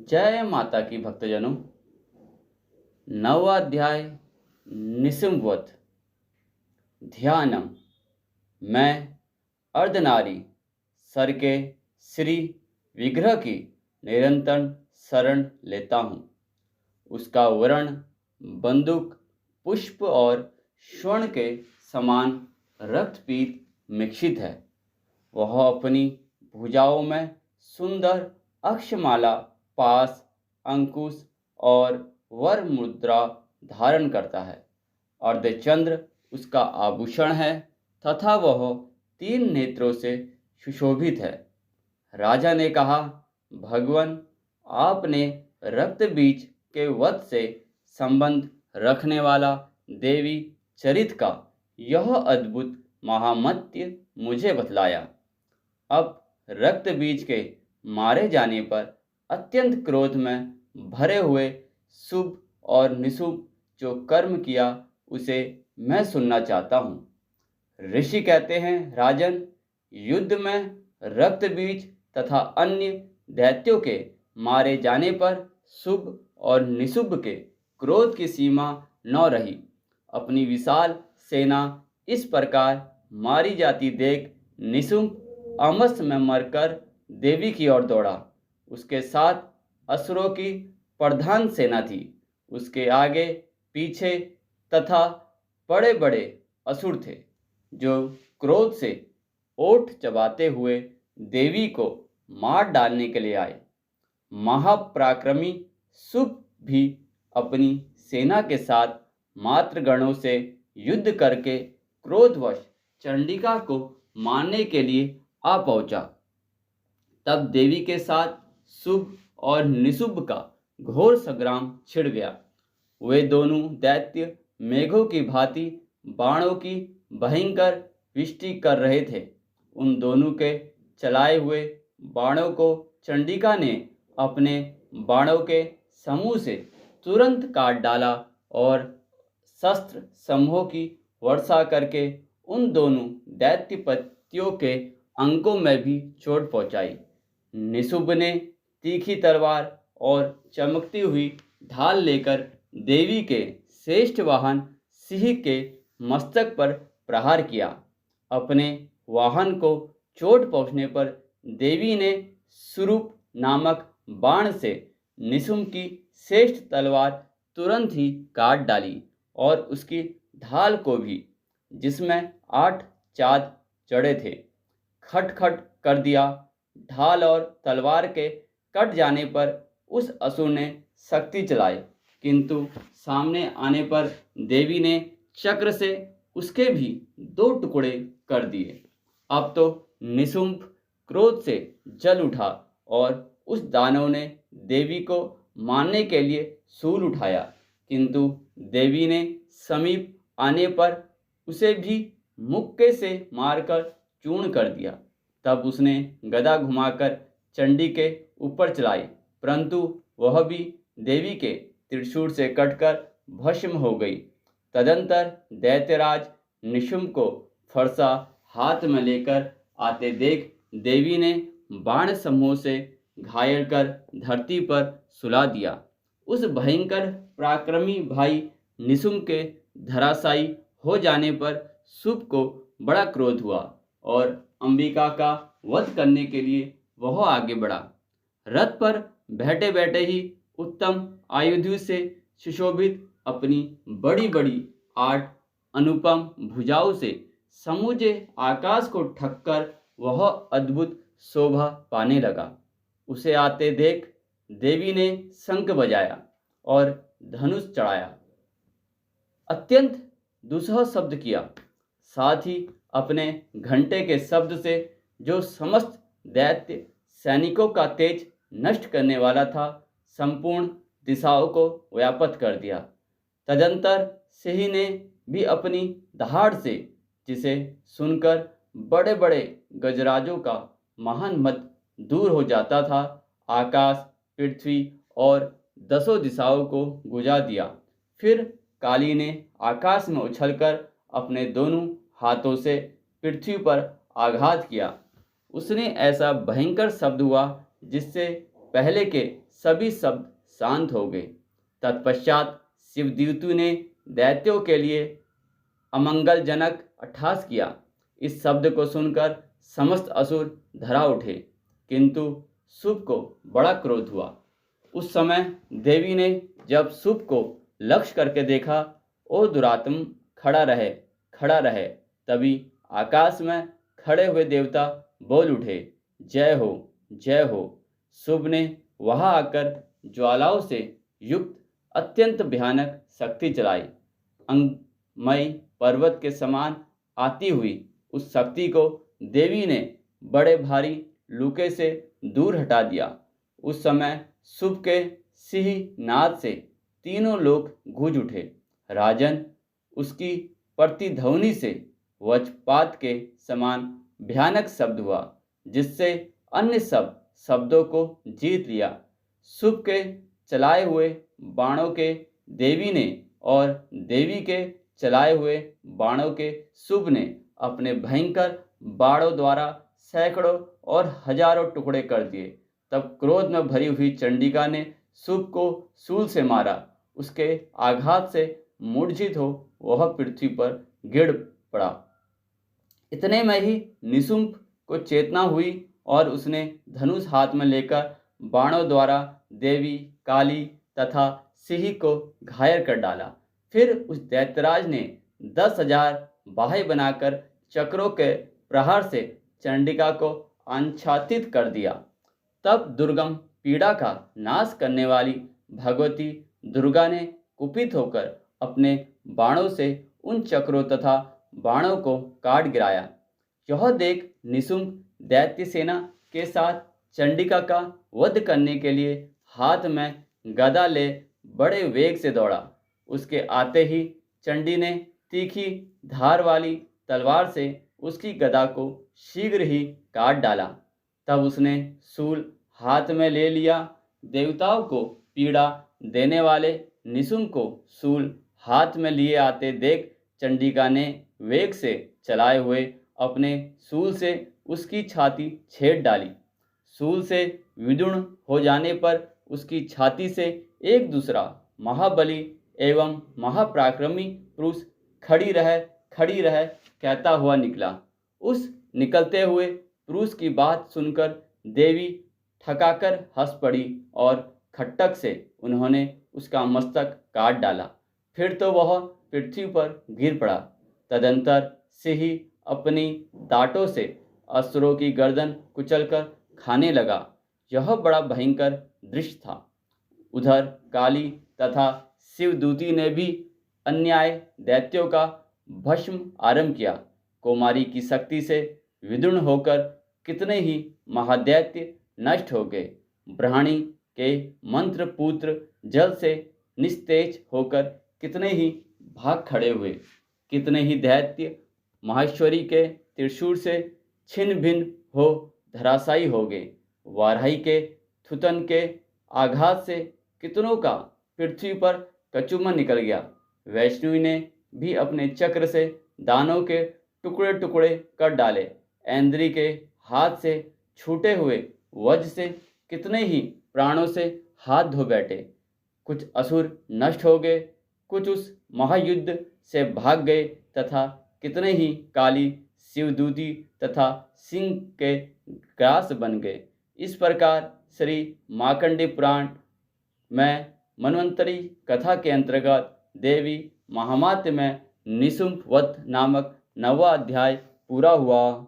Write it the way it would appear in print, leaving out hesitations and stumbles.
जय माता की भक्तजनों। नवा अध्याय निसिम्बवत ध्यानम। मैं अर्धनारी सर के श्री विग्रह की निरंतर शरण लेता हूँ। उसका वर्ण बंदूक पुष्प और स्वर्ण के समान रक्तपीत मिश्रित है। वह अपनी भुजाओं में सुंदर अक्षमाला, पास, अंकुश और वर मुद्रा धारण करता है। अर्धचंद्र उसका आभूषण है तथा वह 3 नेत्रों से सुशोभित है। राजा ने कहा, भगवान, आपने रक्त बीज के वध से संबंध रखने वाला देवी चरित का यह अद्भुत महामत्य मुझे बतलाया। अब रक्त बीज के मारे जाने पर अत्यंत क्रोध में भरे हुए शुभ और निशुभ जो कर्म किया उसे मैं सुनना चाहता हूँ। ऋषि कहते हैं, राजन, युद्ध में रक्त बीज तथा अन्य दैत्यों के मारे जाने पर शुभ और निशुभ के क्रोध की सीमा न रही। अपनी विशाल सेना इस प्रकार मारी जाती देख निशुंभ अमस में मरकर देवी की ओर दौड़ा। उसके साथ असुरों की प्रधान सेना थी। उसके आगे पीछे तथा बड़े बड़े असुर थे जो क्रोध से ओठ चबाते हुए देवी को मार डालने के लिए आए। महापराक्रमी शुभ भी अपनी सेना के साथ मातृगणों से युद्ध करके क्रोधवश चंडिका को मारने के लिए आ पहुंचा। तब देवी के साथ शुभ और निशुभ का घोर संग्राम छिड़ गया। वे दोनों दैत्य मेघों की भांति बाणों की भयंकर वृष्टि कर रहे थे। उन दोनों के चलाए हुए बाणों को चंडिका ने अपने बाणों के समूह से तुरंत काट डाला और शस्त्र समूहों की वर्षा करके उन दोनों दैत्यपतियों के अंगों में भी चोट पहुंचाई। निशुभ ने तीखी तलवार और चमकती हुई ढाल लेकर देवी के श्रेष्ठ वाहन सिंह के मस्तक पर प्रहार किया। अपने वाहन को चोट पहुंचने पर देवी ने सुरूप नामक बाण से निशुंभ की श्रेष्ठ तलवार तुरंत ही काट डाली और उसकी ढाल को भी, जिसमें 8 चाँद जड़े थे, खटखट कर दिया। ढाल और तलवार के कट जाने पर उस असुर ने शक्ति चलाई, किंतु सामने आने पर देवी ने चक्र से उसके भी 2 टुकड़े कर दिए। अब तो निशुंभ क्रोध से जल उठा और उस दानव ने देवी को मारने के लिए शूल उठाया, किंतु देवी ने समीप आने पर उसे भी मुक्के से मारकर चूर्ण कर दिया। तब उसने गदा घुमाकर चंडी के ऊपर चलाई, परंतु वह भी देवी के त्रिशूल से कटकर भस्म हो गई। तदंतर दैत्यराज निशुंभ को फरसा हाथ में लेकर आते देख देवी ने बाण समूह से घायल कर धरती पर सुला दिया। उस भयंकर पराक्रमी भाई निशुंभ के धराशायी हो जाने पर शुभ को बड़ा क्रोध हुआ और अंबिका का वध करने के लिए वह आगे बढ़ा। रथ पर बैठे बैठे ही उत्तम आयुधों से सुशोभित अपनी बड़ी बड़ी 8 अनुपम भुजाओं से समूचे आकाश को ढककर वह अद्भुत शोभा पाने लगा। उसे आते देख देवी ने शंख बजाया और धनुष चढ़ाया, अत्यंत दुस्सह शब्द किया। साथ ही अपने घंटे के शब्द से जो समस्त दैत्य सैनिकों का तेज नष्ट करने वाला था, संपूर्ण दिशाओं को व्याप्त कर दिया। तदंतर सिंह ने भी अपनी दहाड़ से, जिसे सुनकर बड़े बड़े गजराजों का महान मत दूर हो जाता था, आकाश, पृथ्वी और 10 दिशाओं को गुजा दिया। फिर काली ने आकाश में उछलकर अपने दोनों हाथों से पृथ्वी पर आघात किया। उसने ऐसा भयंकर शब्द हुआ जिससे पहले के सभी शब्द शांत हो गए। तत्पश्चात शिवदूतों ने दैत्यों के लिए अमंगलजनक अट्टहास किया। इस शब्द को सुनकर समस्त असुर धरा उठे, किंतु शुभ को बड़ा क्रोध हुआ। उस समय देवी ने जब शुभ को लक्ष्य करके देखा, ओ दुरात्म खड़ा रहे। तभी आकाश में खड़े हुए देवता बोल उठे, जय हो जय हो। शुभ ने वहां आकर ज्वालाओं से युक्त अत्यंत भयानक शक्ति चलाई। अंगमय पर्वत के समान आती हुई उस शक्ति को देवी ने बड़े भारी लूके से दूर हटा दिया। उस समय शुभ के सिंह नाद से तीनों लोग गूंज उठे। राजन, उसकी प्रतिध्वनि से वज्रपात के समान भयानक शब्द हुआ, जिससे अन्य सब शब्दों को जीत लिया। शुभ के चलाए हुए बाणों के देवी ने और देवी के चलाए हुए बाणों के शुभ ने अपने भयंकर बाणों द्वारा सैकड़ों और हजारों टुकड़े कर दिए। तब क्रोध में भरी हुई चंडिका ने शुभ को शूल से मारा। उसके आघात से मूर्छित हो वह पृथ्वी पर गिर पड़ा। इतने में ही निशुंभ को चेतना हुई और उसने धनुष हाथ में लेकर बाणों द्वारा देवी, काली तथा सिंह को घायल कर डाला। फिर उस दैत्यराज ने 10,000 बाहें बनाकर चक्रों के प्रहार से चंडिका को आच्छादित कर दिया। तब दुर्गम पीड़ा का नाश करने वाली भगवती दुर्गा ने कुपित होकर अपने बाणों से उन चक्रों तथा बाणों को काट गिराया। यह देख निशुंभ दैत्य सेना के साथ चंडिका का वध करने के लिए हाथ में गदा ले बड़े वेग से दौड़ा। उसके आते ही चंडी ने तीखी धार वाली तलवार से उसकी गदा को शीघ्र ही काट डाला। तब उसने शूल हाथ में ले लिया। देवताओं को पीड़ा देने वाले निशुंभ को शूल हाथ में लिए आते देख चंडिका ने वेग से चलाए हुए अपने शूल से उसकी छाती छेद डाली। शूल से विदीर्ण हो जाने पर उसकी छाती से एक दूसरा महाबली एवं महापराक्रमी पुरुष खड़ी रह कहता हुआ निकला। उस निकलते हुए पुरुष की बात सुनकर देवी ठकाकर हंस पड़ी और खट्टक से उन्होंने उसका मस्तक काट डाला। फिर तो वह पृथ्वी पर गिर पड़ा। तदंतर सिंह अपनी दांतों से असुरों की गर्दन कुचलकर खाने लगा। यह बड़ा भयंकर दृश्य था। उधर काली तथा शिवदूती ने भी अन्याय दैत्यों का भस्म आरंभ किया। कौमारी की शक्ति से विदीर्ण होकर कितने ही महादैत्य नष्ट हो गए। ब्राह्मणी के मंत्र पुत्र जल से निस्तेज होकर कितने ही भाग खड़े हुए। कितने ही दैत्य माहेश्वरी के त्रिशूल से छिन्न भिन्न हो धराशायी हो गए। वाराही के थुतन के आघात से कितनों का पृथ्वी पर कचूमन निकल गया। वैष्णवी ने भी अपने चक्र से दानों के टुकड़े टुकड़े कर डाले। ऐन्द्री के हाथ से छूटे हुए वज्र से कितने ही प्राणों से हाथ धो बैठे। कुछ असुर नष्ट हो गए, कुछ उस महायुद्ध से भाग गए तथा कितने ही काली शिवदूती तथा सिंह के ग्रास बन गए। इस प्रकार श्री मार्कंडेय पुराण में मन्वंतरी कथा के अंतर्गत देवी महामात्य में निशुंभ वध नामक 9वां अध्याय पूरा हुआ।